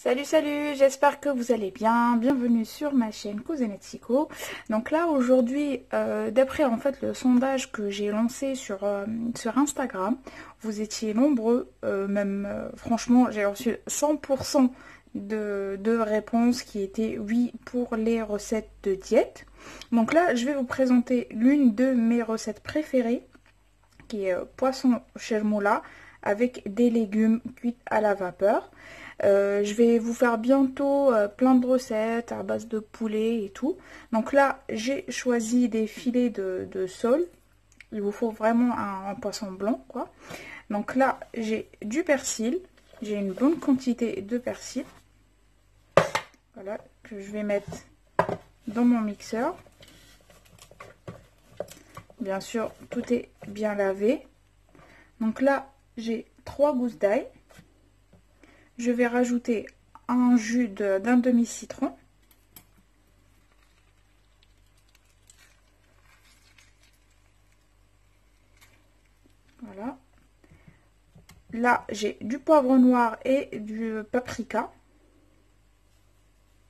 Salut, salut, j'espère que vous allez bien. Bienvenue sur ma chaîne Cousinette Psycho. Donc là, aujourd'hui, d'après en fait le sondage que j'ai lancé sur Instagram, vous étiez nombreux, franchement, j'ai reçu 100% de réponses qui étaient oui pour les recettes de diète. Donc là, je vais vous présenter l'une de mes recettes préférées, qui est poisson chermoula avec des légumes cuits à la vapeur. Je vais vous faire bientôt plein de recettes à base de poulet et tout. Donc là, j'ai choisi des filets de sole. Il vous faut vraiment un poisson blanc, quoi. Donc là, j'ai du persil. J'ai une bonne quantité de persil. Voilà, que je vais mettre dans mon mixeur. Bien sûr, tout est bien lavé. Donc là, j'ai 3 gousses d'ail. Je vais rajouter un jus d'un demi-citron. Voilà. Là, j'ai du poivre noir et du paprika.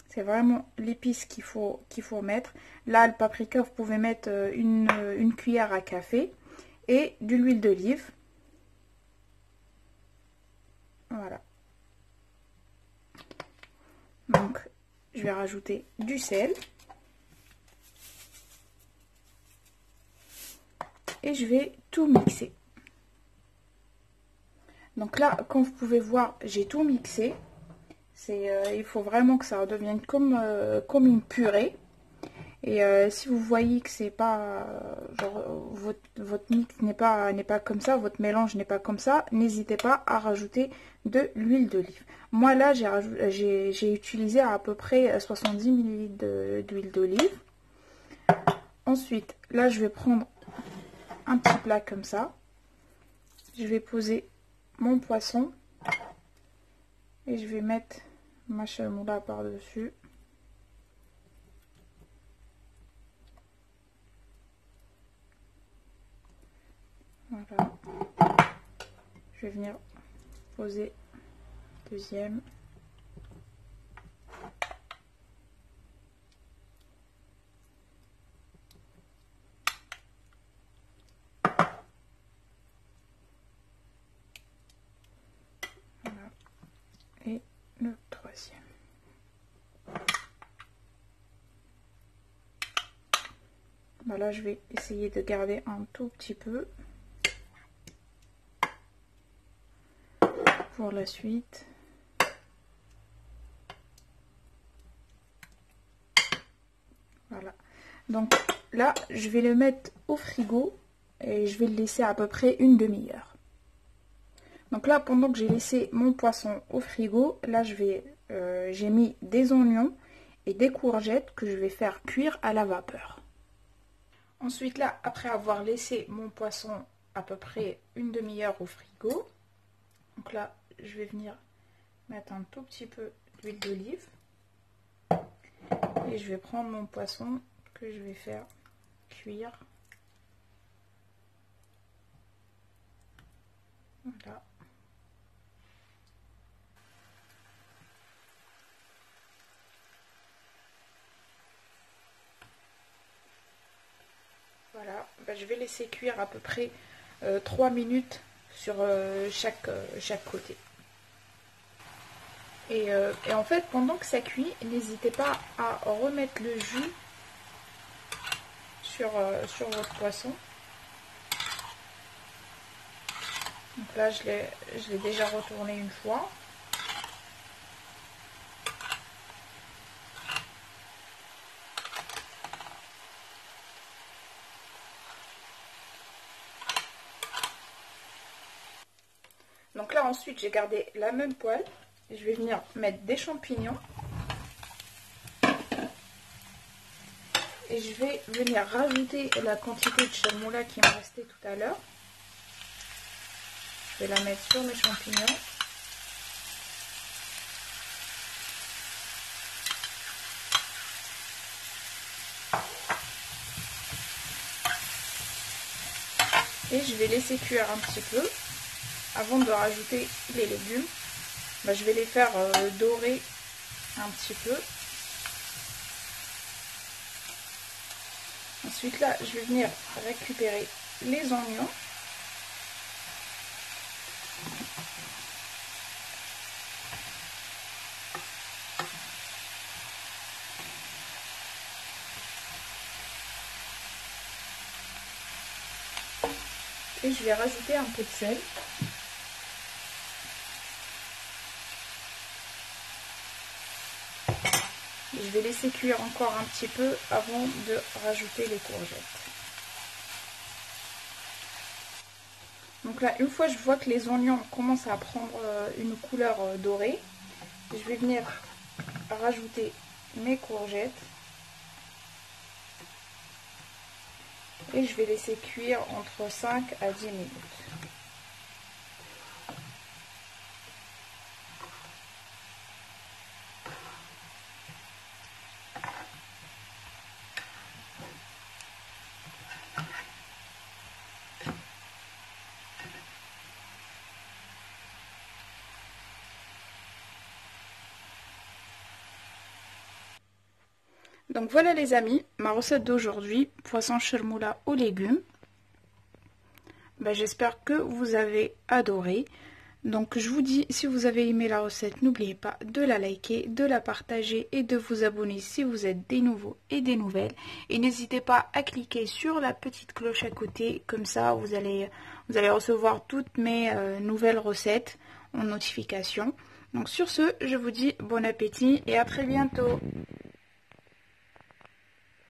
C'est vraiment l'épice qu'il faut mettre. Là, le paprika, vous pouvez mettre une cuillère à café et de l'huile d'olive. Voilà. Donc, je vais rajouter du sel. Et je vais tout mixer. Donc là, comme vous pouvez voir, j'ai tout mixé. Il faut vraiment que ça redevienne comme une purée. Et si vous voyez que c'est pas genre votre mix n'est pas comme ça, votre mélange n'est pas comme ça, n'hésitez pas à rajouter de l'huile d'olive. Moi là, j'ai utilisé à peu près 70 ml d'huile d'olive. Ensuite, là, je vais prendre un petit plat comme ça. Je vais poser mon poisson et je vais mettre ma chermoula par-dessus. Voilà. Je vais venir poser deuxième. Voilà. Et le troisième. Voilà, je vais essayer de garder un tout petit peu pour la suite. Voilà. Donc là, je vais le mettre au frigo et je vais le laisser à peu près une demi-heure. Donc là, pendant que j'ai laissé mon poisson au frigo, là j'ai mis des oignons et des courgettes que je vais faire cuire à la vapeur. Ensuite là, après avoir laissé mon poisson à peu près une demi-heure au frigo, donc là, je vais venir mettre un tout petit peu d'huile d'olive. Et je vais prendre mon poisson que je vais faire cuire. Voilà. Voilà, je vais laisser cuire à peu près 3 minutes sur chaque côté. Et en fait, pendant que ça cuit, n'hésitez pas à remettre le jus sur votre poisson. Donc là, je l'ai déjà retourné une fois. Donc là, ensuite, j'ai gardé la même poêle. Je vais venir mettre des champignons. Et je vais venir rajouter la quantité de chermoula qui me restait tout à l'heure. Je vais la mettre sur mes champignons. Et je vais laisser cuire un petit peu avant de rajouter les légumes. je vais les faire dorer un petit peu. Ensuite là, je vais venir récupérer les oignons. Et je vais rajouter un peu de sel. Et je vais laisser cuire encore un petit peu avant de rajouter les courgettes. Donc là, une fois je vois que les oignons commencent à prendre une couleur dorée, je vais venir rajouter mes courgettes. Et je vais laisser cuire entre 5 à 10 minutes. Donc voilà les amis, ma recette d'aujourd'hui, poisson chermoula aux légumes. J'espère que vous avez adoré. Donc je vous dis, si vous avez aimé la recette, n'oubliez pas de la liker, de la partager et de vous abonner si vous êtes des nouveaux et des nouvelles. Et n'hésitez pas à cliquer sur la petite cloche à côté, comme ça vous allez recevoir toutes mes nouvelles recettes en notification. Donc sur ce, je vous dis bon appétit et à très bientôt.